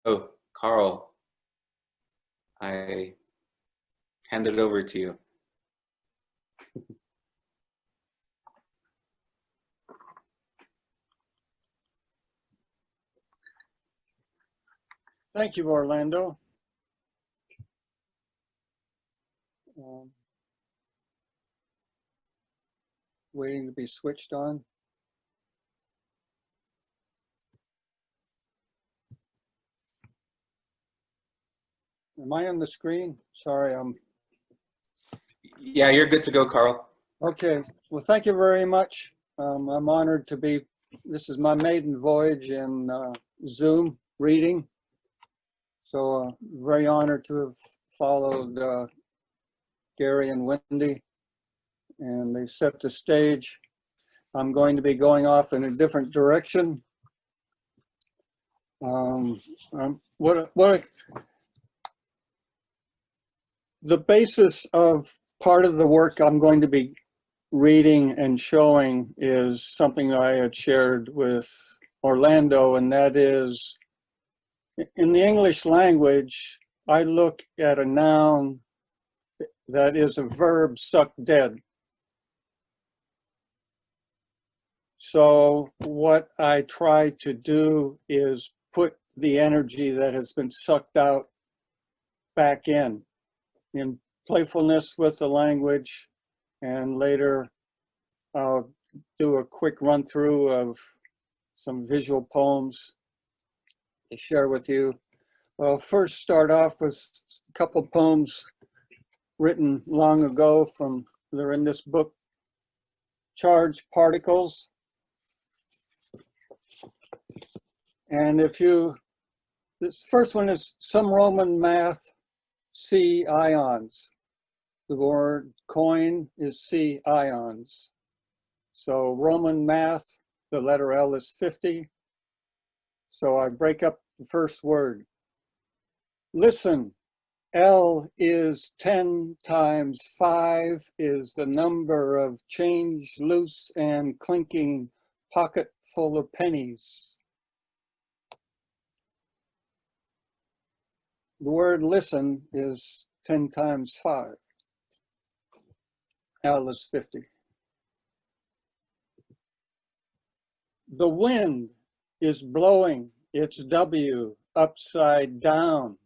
Oh, Karl, I hand it over to you. Thank you, Orlando. Waiting to be switched on. Am I on the screen? Sorry, Yeah, you're good to go, Karl. Okay, well, thank you very much. I'm honored to be, this is my maiden voyage in Zoom reading. So very honored to have followed Gary and Wendy, and they set the stage. I'm going to be going off in a different direction. The basis of part of the work I'm going to be reading and showing is something I had shared with Orlando, and that is, in the English language, I look at a noun that is a verb suck dead. So what I try to do is put the energy that has been sucked out back in playfulness with the language, and later I'll do a quick run through of some visual poems to share with you. Well, first start off with a couple poems written long ago they're in this book, Charged Particles. And this first one is some Roman math, C ions. The word coin is C ions. So Roman math, the letter L is 50. So I break up the first word. Listen, L is 10 times 5 is the number of change loose and clinking pocket full of pennies. The word listen is 10 times 5. L is 50. The wind is blowing its W upside down.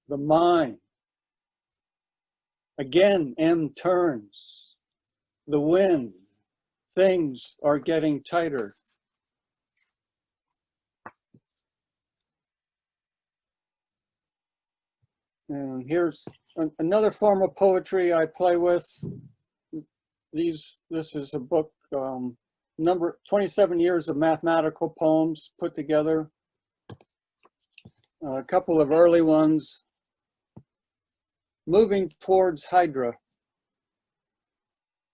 The mind. Again, M turns. The wind. Things are getting tighter. And here's another form of poetry I play with. This is a book, 27 years of mathematical poems put together. A couple of early ones. Moving towards Hydra.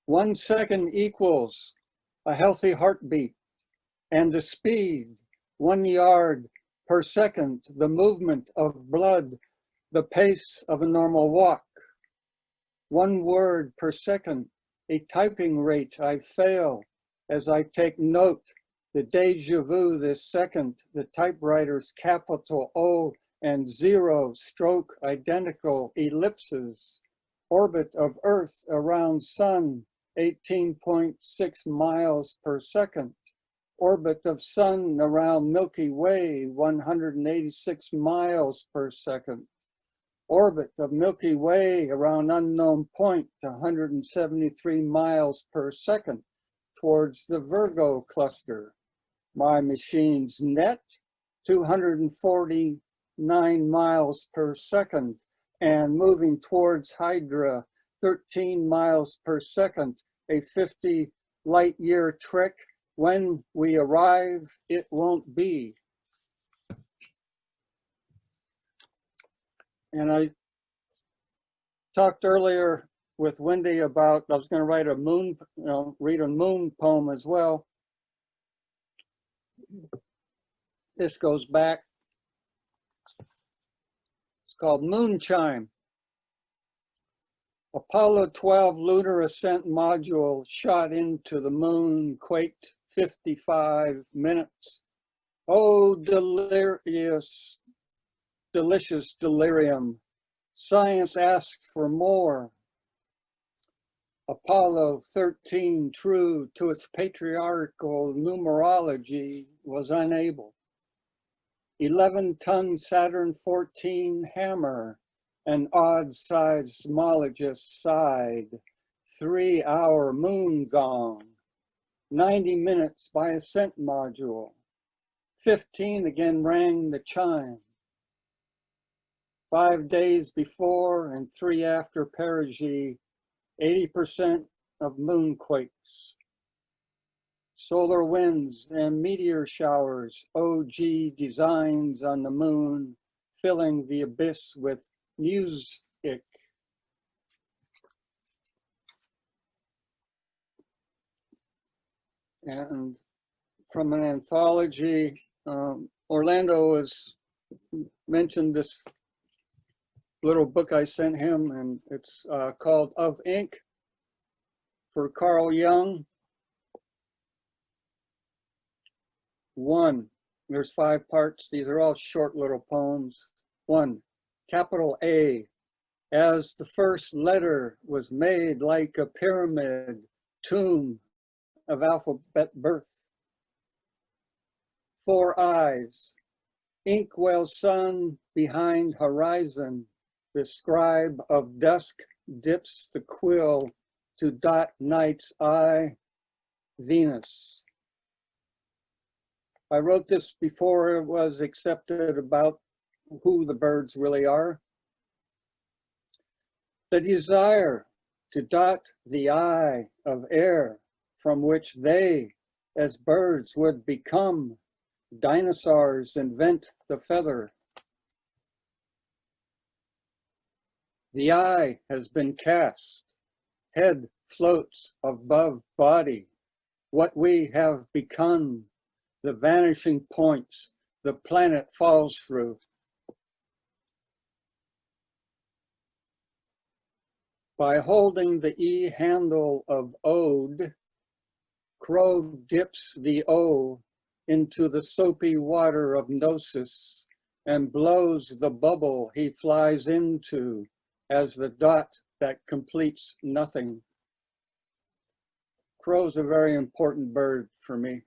1 second equals a healthy heartbeat, and the speed, 1 yard per second, the movement of blood, the pace of a normal walk. 1 word per second, a typing rate I fail as I take note, the deja vu this second, the typewriter's capital O and 0 stroke identical ellipses, orbit of Earth around Sun, 18.6 miles per second, orbit of Sun around Milky Way, 186 miles per second, orbit of Milky Way around unknown point, 173 miles per second, towards the Virgo cluster. My machine's net, 249 miles per second, and moving towards Hydra, 13 miles per second, a 50 light year trek. When we arrive, it won't be. And I talked earlier with Wendy about, I was going to write read a moon poem as well. This goes back. It's called Moon Chime. Apollo 12 lunar ascent module shot into the moon, quaked 55 minutes. Oh, delirious, delicious delirium. Science asked for more. Apollo 13, true to its patriarchal numerology, was unable. 11-ton Saturn 14 hammer, an odd-sized homologous sighed. 3-hour moon gong. 90 minutes by ascent module. 15 again rang the chime. 5 days before and 3 after perigee, 80% of moonquakes. Solar winds and meteor showers, OG designs on the moon, filling the abyss with music. And from an anthology, Orlando has mentioned this little book I sent him, and it's called Of Ink for Karl Jung. 1, there's 5 parts. These are all short little poems. 1, capital A, as the first letter was made like a pyramid tomb of alphabet birth. 4 eyes, inkwell sun behind horizon, the scribe of dusk dips the quill to dot night's eye, Venus. I wrote this before it was accepted about who the birds really are. The desire to dot the eye of air from which they, as birds, would become. Dinosaurs invent the feather. The eye has been cast. Head floats above body. What we have become, the vanishing points the planet falls through. By holding the E handle of ode, Crow dips the O into the soapy water of gnosis and blows the bubble he flies into as the dot that completes nothing. Crow's a very important bird for me.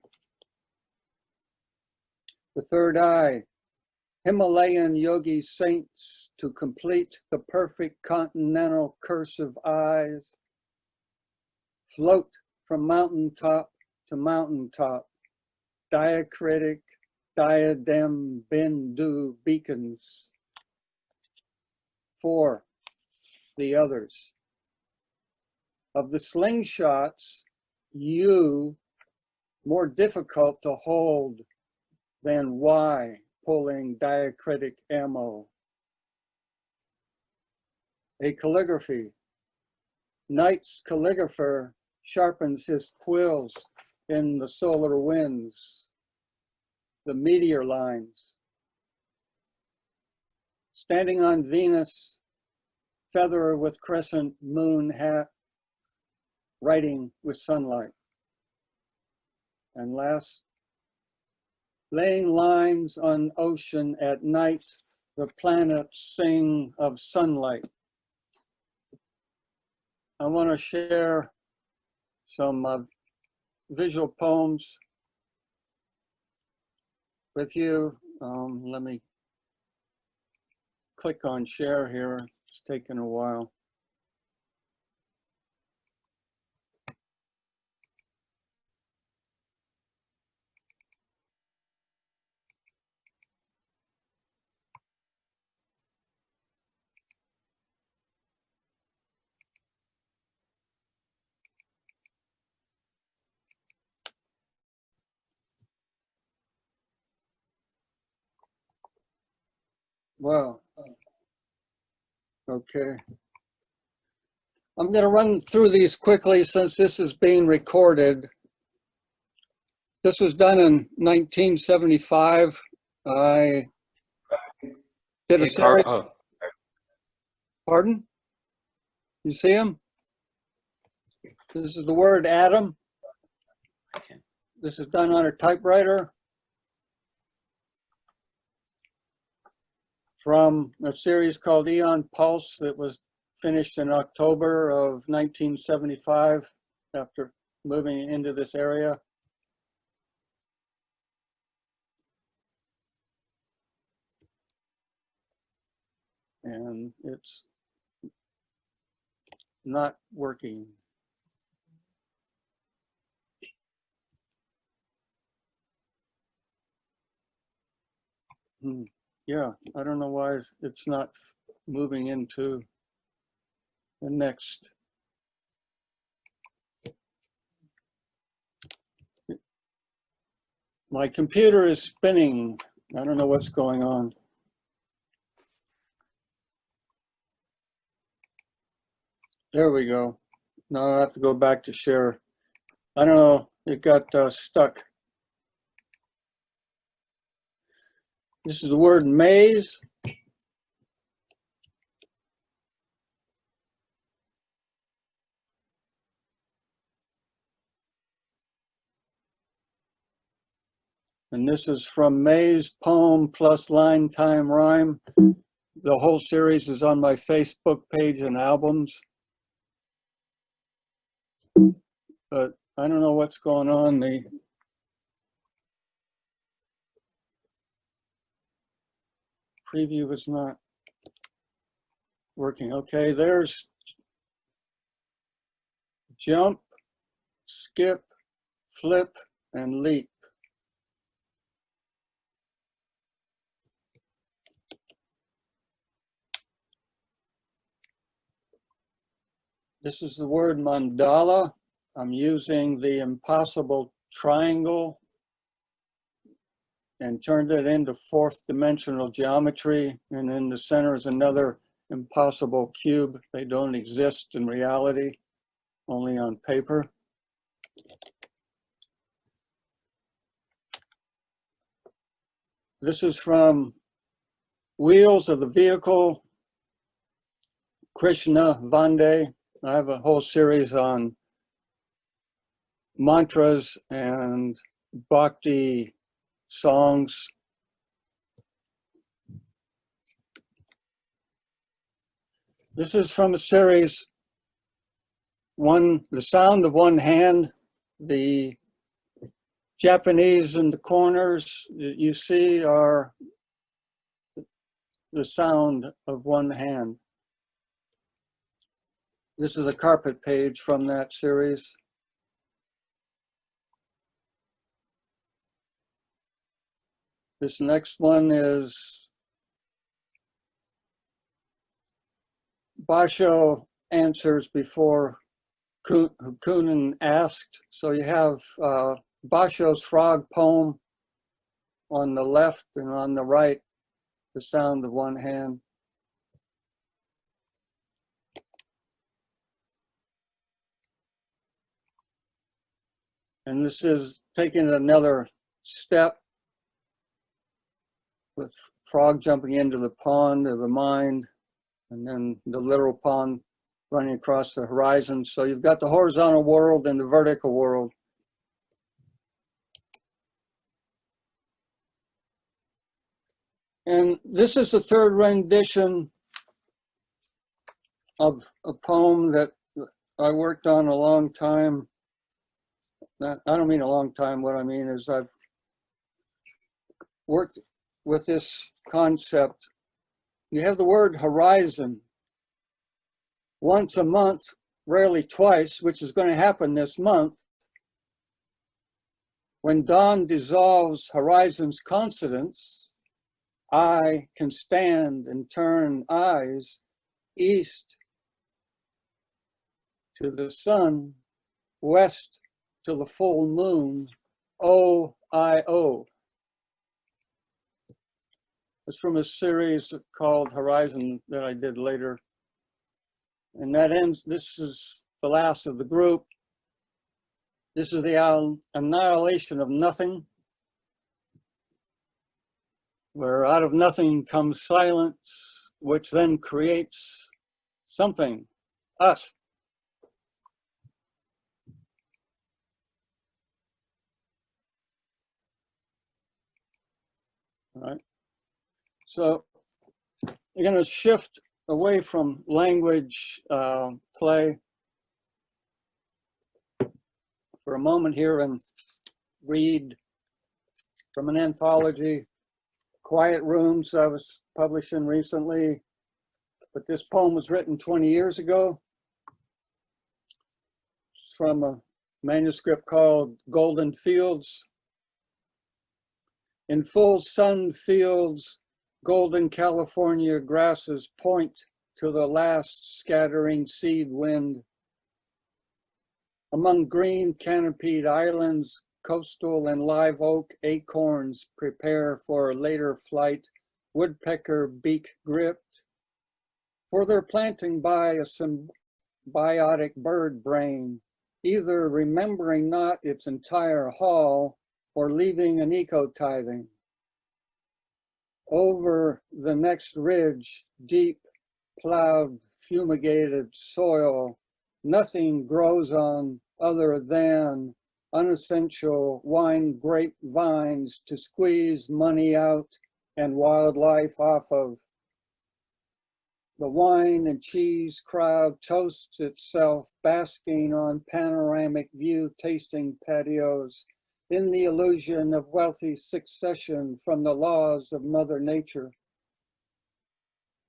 The third eye, Himalayan yogi saints to complete the perfect continental cursive eyes, float from mountaintop to mountaintop, diacritic, diadem, bindu beacons. 4, the others. Of the slingshots, U, more difficult to hold than Y, pulling diacritic ammo. A calligraphy. Night's calligrapher sharpens his quills in the solar winds, the meteor lines. Standing on Venus, feather with crescent moon hat, writing with sunlight. And last, laying lines on ocean at night, the planets sing of sunlight. I want to share some visual poems with you. Let me click on share here. It's taken a while. Well, okay. I'm going to run through these quickly since this is being recorded. This was done in 1975. I did a Hey, Karl. series. Oh, Pardon? You see him? This is the word atom. I can't. This is done on a typewriter. from a series called Eon Pulse that was finished in October of 1975 after moving into this area. And it's not working. Yeah, I don't know why it's not moving into the next. My computer is spinning. I don't know what's going on. There we go. Now I have to go back to share. I don't know, it got stuck. This is the word maze. And this is from Maze Poem plus Line Time Rhyme. The whole series is on my Facebook page and albums. But I don't know what's going on. The preview is not working. Okay, there's jump, skip, flip, and leap. This is the word mandala. I'm using the impossible triangle and turned it into fourth dimensional geometry. And in the center is another impossible cube. They don't exist in reality, only on paper. This is from Wheels of the Vehicle, Krishna Vande. I have a whole series on mantras and bhakti songs. This is from a series, The Sound of One Hand. The Japanese in the corners that you see are the sound of one hand. This is a carpet page from that series. This next one is Basho answers before Kunin asked. So you have Basho's frog poem on the left, and on the right, the sound of one hand. And this is taking another step with frog jumping into the pond of the mind, and then the literal pond running across the horizon. So you've got the horizontal world and the vertical world. And this is the third rendition of a poem that I worked on a long time. I don't mean a long time. What I mean is I've worked with this concept. You have the word horizon. Once a month, rarely twice, which is going to happen this month. When dawn dissolves horizon's consonants, I can stand and turn eyes east to the sun, west to the full moon, O-I-O. It's from a series called Horizon that I did later. And that ends, this is the last of the group. This is the annihilation of nothing, where out of nothing comes silence, which then creates something, us. All right. So I'm going to shift away from language play for a moment here and read from an anthology, Quiet Rooms, I was publishing recently, but this poem was written 20 years ago. It's from a manuscript called Golden Fields. In full sun fields, golden California grasses point to the last scattering seed wind. Among green canopied islands, coastal and live oak acorns prepare for later flight, woodpecker beak gripped. For their planting by a symbiotic bird brain, either remembering not its entire haul or leaving an eco-tithing. Over the next ridge, deep, plowed, fumigated soil, nothing grows on other than unessential wine grape vines to squeeze money out and wildlife off of. The wine and cheese crowd toasts itself, basking on panoramic view tasting patios in the illusion of wealthy succession from the laws of Mother Nature.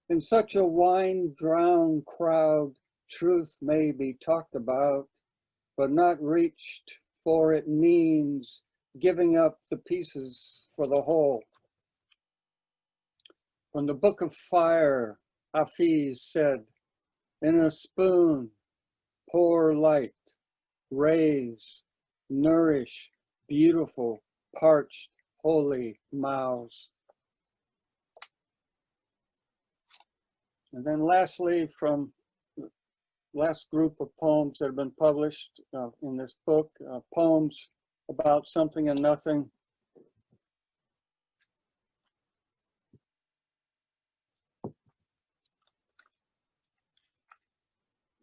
In such a wine-drowned crowd, truth may be talked about, but not reached, for it means giving up the pieces for the whole. From the Book of Fire, Hafiz said, in a spoon, pour light, raise, nourish, beautiful, parched, holy mouths. And then lastly, from the last group of poems that have been published in this book, poems about something and nothing.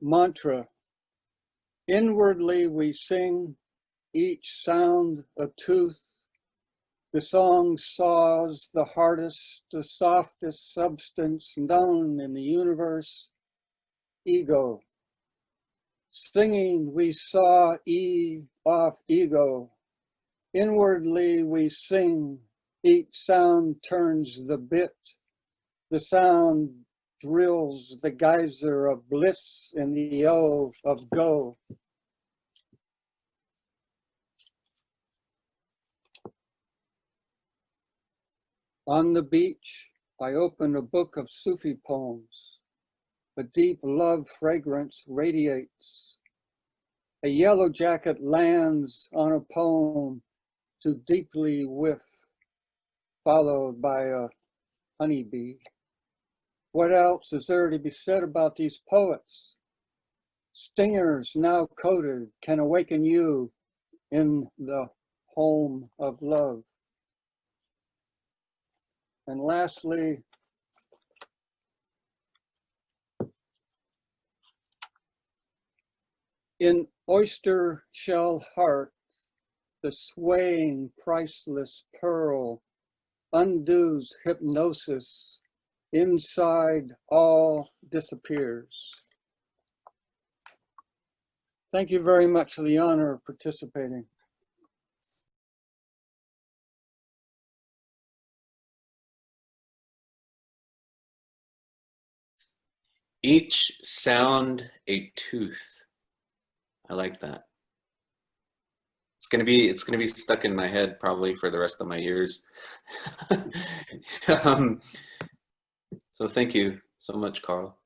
Mantra. Inwardly we sing, each sound a tooth. The song saws the hardest, the softest substance known in the universe, ego. Singing we saw E off ego. Inwardly we sing, each sound turns the bit. The sound drills the geyser of bliss in the O of go. On the beach, I open a book of Sufi poems. A deep love fragrance radiates. A yellow jacket lands on a poem to deeply whiff, followed by a honeybee. What else is there to be said about these poets? Stingers now coated can awaken you in the home of love. And lastly, in oyster shell heart, the swaying priceless pearl undoes hypnosis. Inside all disappears. Thank you very much for the honor of participating. Each sound a tooth. I like that. It's gonna be stuck in my head probably for the rest of my years. So thank you so much, Karl.